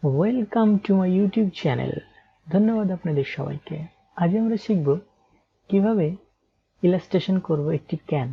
Welcome to my YouTube channel. ধন্যবাদ আপনাদের সবাইকে। আজ আমরা শিখব কিভাবে ইলাস্ট্রেশন করব একটি ক্যান।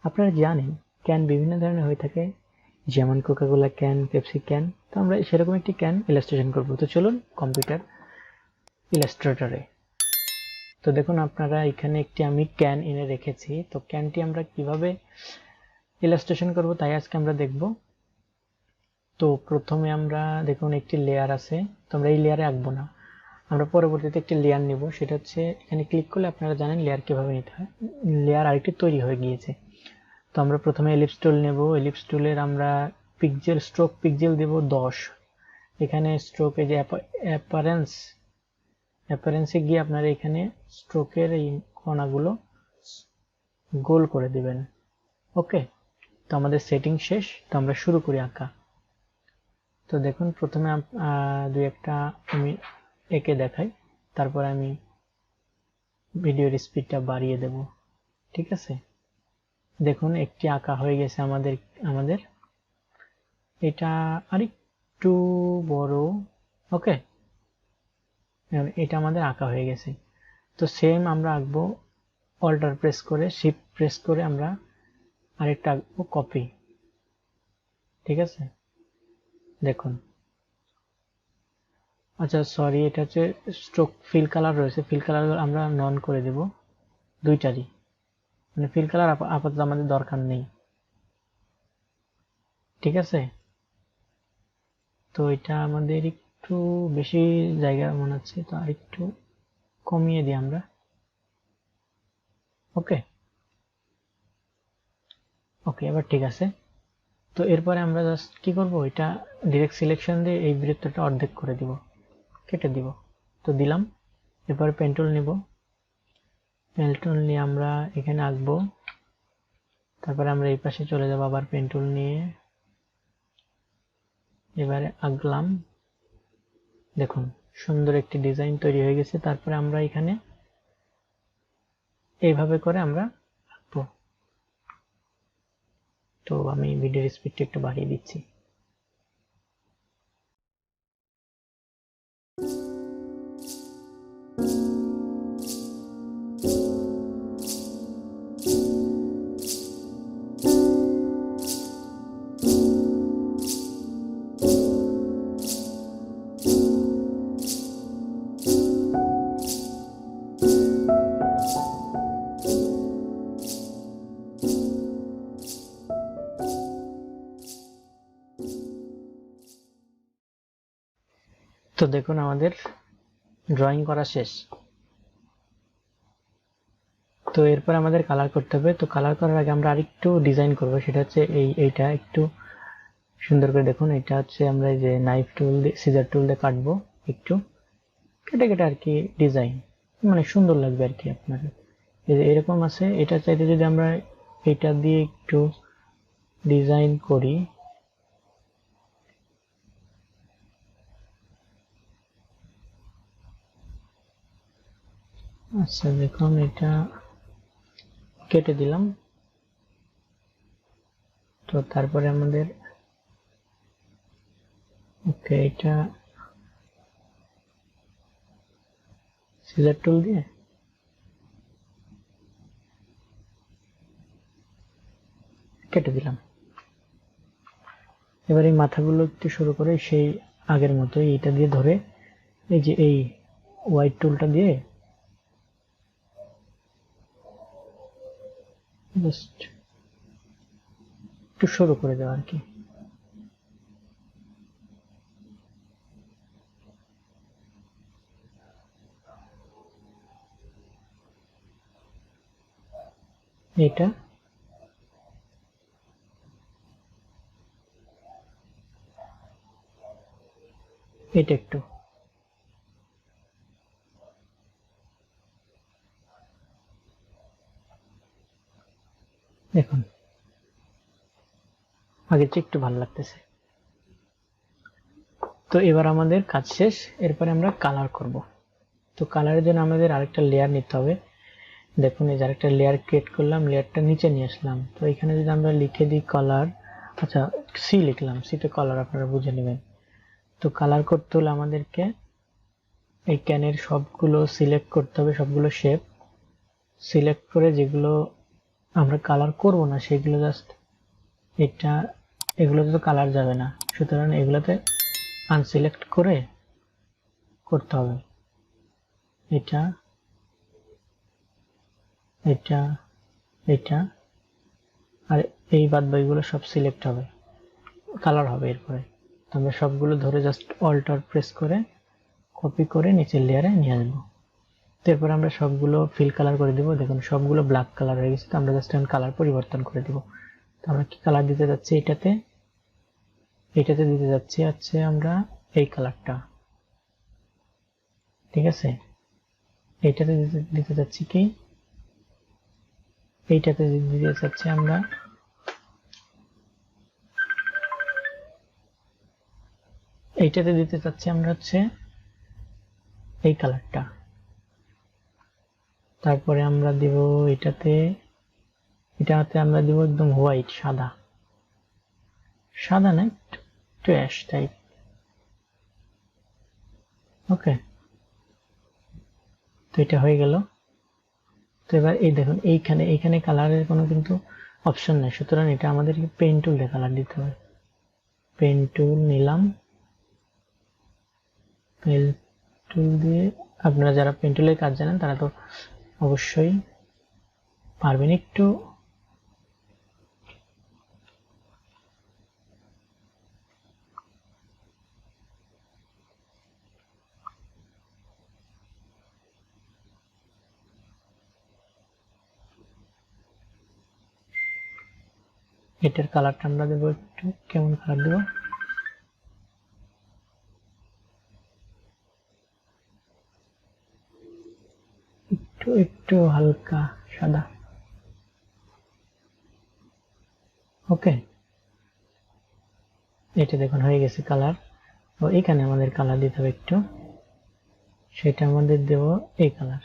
আপনারা জানেন ক্যান বিভিন্ন ধরনের হয়ে থাকে, যেমন কোকাকোলা ক্যান, পেপসি ক্যান। তো আমরা সেরকম একটি ক্যান ইলাস্ট্রেশন করব। তো চলুন কম্পিউটার ইলাস্ট্রেটরে। তো দেখুন আপনারা এখানে একটি আমি ক্যান এনে রেখেছি। তো ক্যানটি আমরা কিভাবে ইলাস্ট্রেশন করব তাই আজকে আমরা দেখব। তো প্রথমে আমরা দেখুন একটি লেয়ার আছে, তো আমরা এই লেয়ারে আঁকবো না, আমরা পরবর্তীতে একটি লেয়ার নিব। সেটা হচ্ছে এখানে ক্লিক করলে আপনারা জানেন লেয়ার কিভাবে নিতে হয়। লেয়ার আরেকটি তৈরি হয়ে গিয়েছে। তো আমরা প্রথমে এলিপস টুল নেব। এলিপস টুলের আমরা পিক্সেল স্ট্রোক পিক্সেল দেব 10। এখানে স্ট্রোকে যে অ্যাপারেন্সে গিয়ে আপনারা এখানে স্ট্রোকের এই কণাগুলো গোল করে দিবেন। ওকে, তো আমাদের সেটিং শেষ। তো আমরা শুরু করি আঁকা। তো দেখুন প্রথমে দুই একটা আমি এঁকে দেখাই, তারপর আমি ভিডিওর স্পিডটা বাড়িয়ে দেব। ঠিক আছে, দেখুন একটি আঁকা হয়ে গেছে আমাদের এটা আরেকটু বড়। ওকে, এটা আমাদের আঁকা হয়ে গেছে। তো সেম আমরা আঁকবো, অল্টার প্রেস করে শিফট প্রেস করে আমরা আরেকটা আঁকবো কপি। ঠিক আছে, দেখুন। আচ্ছা সরি, এটা হচ্ছে স্ট্রোক ফিল কালার রয়েছে, ফিল কালার আমরা নন করে দেব দুইটারই, মানে ফিল কালার আপাতত আমাদের দরকার নেই। ঠিক আছে, তো এটা আমাদের একটু বেশি জায়গা মনে হচ্ছে, তো আর একটু কমিয়ে দিই আমরা। ওকে ওকে, এবার ঠিক আছে। তো এরপরে আমরা জাস্ট কি করব, এটা ডিরেক্ট সিলেকশন দিয়ে এই বৃত্তটা অর্ধেক করে দিব, কেটে দিব। তো দিলাম। এরপরে পেন টুল নিব, পেন টুল নিয়ে আমরা এখানে আঁকবো। তারপরে আমরা এই পাশে চলে যাব আবার পেন টুল নিয়ে, এবারে আঁকলাম। দেখুন সুন্দর একটি ডিজাইন তৈরি হয়ে গেছে। তারপরে আমরা এখানে এইভাবে করে আমরা আঁকবো। তো আমি ভিডিওর স্পিডটা একটু বাড়িয়ে দিচ্ছি। তো দেখুন আমাদের ড্রয়িং করা শেষ। তো এরপর আমাদের কালার করতে হবে। তো কালার করার আগে আমরা আরেকটু ডিজাইন করব, সেটা হচ্ছে এইটা একটু সুন্দর করে দেখুন। এটা হচ্ছে আমরা এই যে নাইফ টুল দিয়ে, সিজার টুল দিয়ে কাটবো, একটু কেটে কেটে আর কি ডিজাইন, মানে সুন্দর লাগবে আর কি আপনার। এই যে এরকম আছে, এটা চাইতে যদি আমরা এটা দিয়ে একটু ডিজাইন করি। আচ্ছা দেখুন, এটা কেটে দিলাম। তো তারপরে আমাদের ওকে, এটা সিজার টুল দিয়ে কেটে দিলাম। এবার এই মাথাগুলো একটু শুরু করে সেই আগের মতোই এটা দিয়ে ধরে এই যে এই হোয়াইট টুলটা দিয়ে জাস্ট একটু শুরু করে দেওয়া আর কি। এটা এটা একটু দেখুন, আগের চেয়ে একটু ভালো লাগতেছে। তো এবার আমাদের কাজ শেষ। এরপরে আমরা কালার করব। তো কালারের জন্য আমাদের আরেকটা লেয়ার নিতে হবে। দেখুন এই যে আরেকটা লেয়ার ক্রিয়েট করলাম, লেয়ারটা নিচে নিয়ে আসলাম। তো এখানে যদি আমরা লিখে দিই কালার, আচ্ছা সি লিখলাম, সিতে কালার আপনারা বুঝে নেবেন। তো কালার করতে হলে আমাদেরকে এই ক্যানের সবগুলো সিলেক্ট করতে হবে, সবগুলো শেপ সিলেক্ট করে যেগুলো আমরা কালার করব না সেগুলো জাস্ট এগুলোতে তো কালার যাবে না, সুতরাং এগুলোতে আনসিলেক্ট করে করতে হবে। এটা এটা এটা আর এই বাদবাকিগুলো সব সিলেক্ট হবে, কালার হবে। এরপরে আমরা সবগুলো ধরে জাস্ট অল্টার প্রেস করে কপি করে নিচের লেয়ারে নিয়ে আসবো। তারপর আমরা সবগুলো ফিল কালার করে দিব। দেখুন সবগুলো ব্ল্যাক কালার হয়ে গেছে, তো আমরা জাস্ট এখন কালার পরিবর্তন করে দিব। তো আমরা কি কালার দিতে যাচ্ছি, এটাতে দিতে যাচ্ছি হচ্ছে আমরা এই কালারটা, ঠিক আছে। এইটাতে দিতে যাচ্ছি কি, এইটাতে দিতে যাচ্ছি আমরা এইটাতে দিতে চাচ্ছি আমরা হচ্ছে এই কালারটা। তারপরে আমরা দিব এটাতে আমরা দিব একদম হোয়াইট, সাদা না, একটু অ্যাশ টাইপ। ওকে, তো এটা হয়ে গেল। তো এবার এই দেখুন এইখানে কালারের কোনো কিন্তু অপশন নাই, সুতরাং এটা আমাদেরকে পেন টুল দিয়ে কালার দিতে হবে। পেন টুল নিলাম, পেন টুল দিয়ে আপনারা যারা পেন টুলের কাজ জানেন তারা তো অবশ্যই পারবেন। একটু এটার কালারটা আমরা দেবো, একটু কেমন কালার দেবো, একটু হালকা সাদা। ওকে, এটা দেখুন হয়ে গেছে কালার। তো এখানে আমাদের কালার দিতে হবে একটু, সেটা আমাদের দেব এই কালার।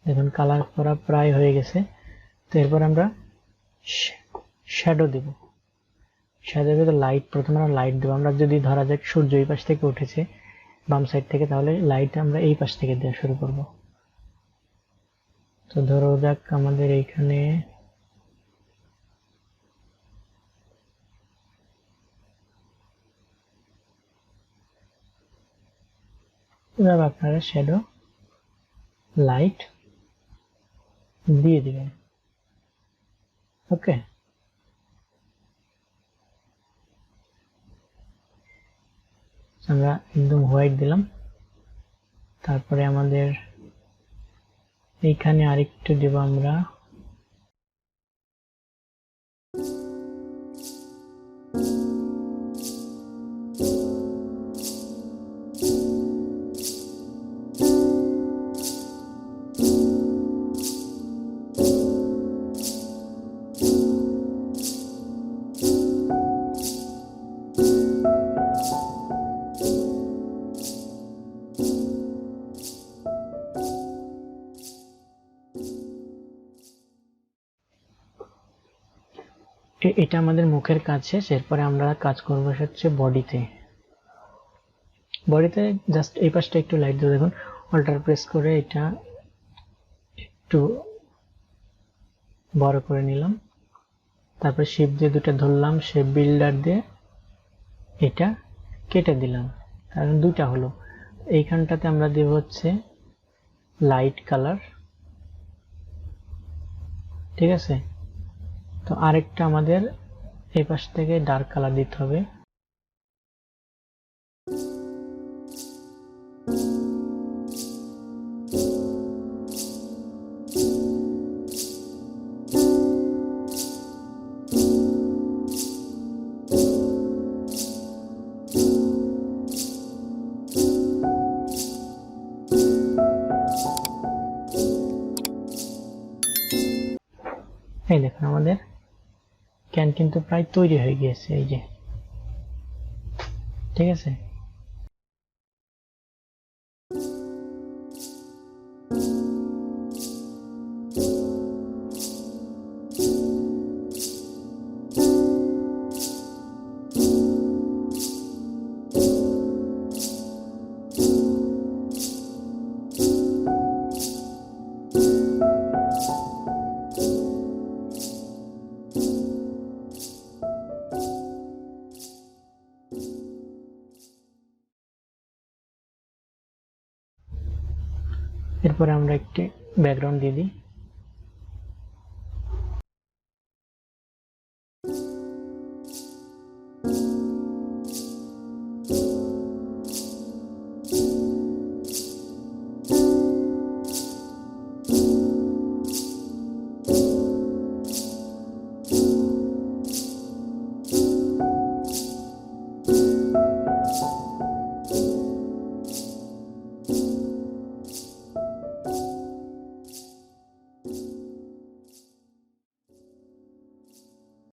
দেখুন কালার করা প্রায় হয়ে গেছে। তো এরপর আমরা শ্যাডো দেব। শ্যাডো লাইট, প্রথমে আমরা লাইট দেবো। আমরা যদি ধরা যাক সূর্য এই পাশ থেকে উঠেছে বাম সাইড থেকে, তাহলে লাইট আমরা এই পাশ থেকে দেওয়া শুরু করব। তো ধরো যাক আমাদের এইখানে এভাবে আপনারা শ্যাডো লাইট দিয়ে দিবেন। ওকে, আমরা একদম হোয়াইট দিলাম। তারপরে আমাদের এইখানে আরেকটু দেব আমরা এটা আমাদের মুখের কাজ শেষ। এরপরে আমরা কাজ করবো হচ্ছে বডিতে জাস্ট এই পাশটা একটু লাইট দেবো। দেখুন অল্টার প্রেস করে এটা একটু বড় করে নিলাম, তারপরে শেপ দিয়ে দুটো ধরলাম, শেপ বিল্ডার দিয়ে এটা কেটে দিলাম, কারণ দুটা হলো। এইখানটাতে আমরা দেব হচ্ছে লাইট কালার, ঠিক আছে। তো আরেকটা আমাদের এই পাশ থেকে ডার্ক কালার দিতে হবে। এই দেখুন আমাদের ক্যান কিন্তু প্রায় তৈরি হয়ে গিয়েছে, এই যে, ঠিক আছে। এরপর আমরা একটি ব্যাকগ্রাউন্ড দিয়ে দিই।